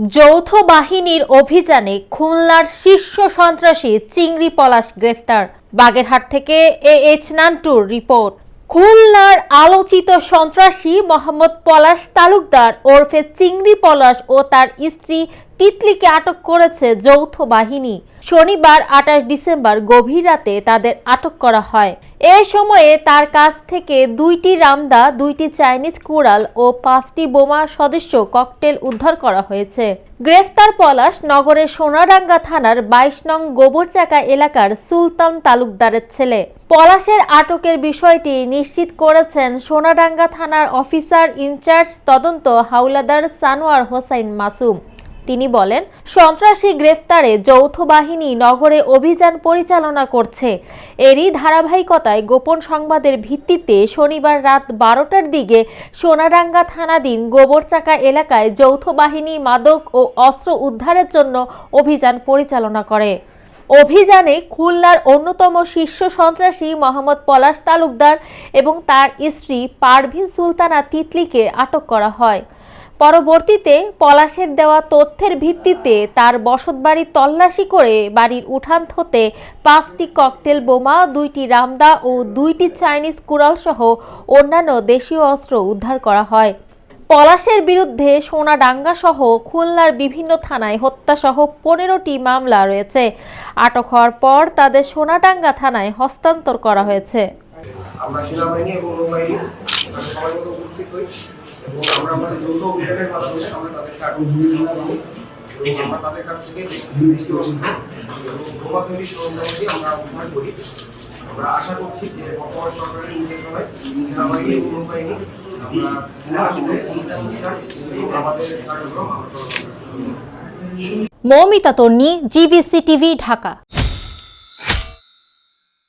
যৌথ বাহিনীর অভিযানে খুলনার শীর্ষ সন্ত্রাসী চিংড়ি পলাশ গ্রেফতার। বাগেরহাট থেকে AH নান্টুর রিপোর্ট। খুলনার আলোচিত সন্ত্রাসী মোহাম্মদ পলাশ তালুকদার ওরফে চিংড়ি পলাশ ও তার স্ত্রী তিতলিকে আটক করেছে যৌথ বাহিনী। শনিবার 28 ডিসেম্বর গভীর রাতে তাদের আটক করা হয়। এ সময়ে তার কাছ থেকে 2টি রামদা, 2টি চাইনিজ কুড়াল ও 5টি বোমা সদৃশ ককটেল উদ্ধার করা হয়েছে। গ্রেফতার পলাশ নগরের সোনাডাঙ্গা থানার 22 নং গোবরচাকা এলাকার সুলতান তালুকদারের ছেলে। পলাশের আটকের বিষয়টি নিশ্চিত করেছেন সোনাডাঙ্গা থানার অফিসার ইনচার্জ তদন্ত হাওলাদার সানোয়ার হোসাইন মাসুম। তিনি বলেন, সন্ত্রাসী গ্রেফতারে যৌথ বাহিনী নগরে অভিযান পরিচালনা করছে। এরই ধারাবাহিকতায় গোপন সংবাদের ভিত্তিতে শনিবার রাত 12টার দিকে সোনাডাঙ্গা থানাধীন গোবরচাকা এলাকায় যৌথ বাহিনী মাদক ও অস্ত্র উদ্ধারের জন্য অভিযান পরিচালনা করে। অভিযানে খুলনার অন্যতম শীর্ষ সন্ত্রাসী মোহাম্মদ পলাশ তালুকদার এবং তার স্ত্রী পারভিন সুলতানা তিতলিকে আটক করা হয়। পরবর্তীতে পলাশের দেওয়া তথ্যের ভিত্তিতে তার বসতবাড়ি তল্লাশি করে বাড়ির উঠান হতে 5টি ককটেল বোমা, 2টি রামদা ও 2টি চাইনিজ কুড়াল সহ অন্যান্য দেশীয় অস্ত্র উদ্ধার করা হয়। পলাশের বিরুদ্ধে সোনাডাঙ্গা সহ খুলনার বিভিন্ন থানায় হত্যাসহ 15টি মামলা রয়েছে। আটক হওয়ার পর তাদের সোনাডাঙ্গা থানায় হস্তান্তর করা হয়েছে। আমরা সেনাবাহিনী এবং নৌবাহিনী সবাই মতো উপস্থিত হই এবং আমরা আমাদের যৌথ অভিযানের মাধ্যমে আমরা তাদেরকে আটক করি। আমরা তাদের কাছ থেকে বোমা তৈরি সরঞ্জামাদি আমরা উদ্ধার করি। আমরা আশা করছি যে বর্তমান সরকারের নির্দেশনায় সেনাবাহিনী এবং নৌবাহিনী আমরা আমাদের কার্যক্রম মৌমিতা তন্নি, GVC TV, ঢাকা।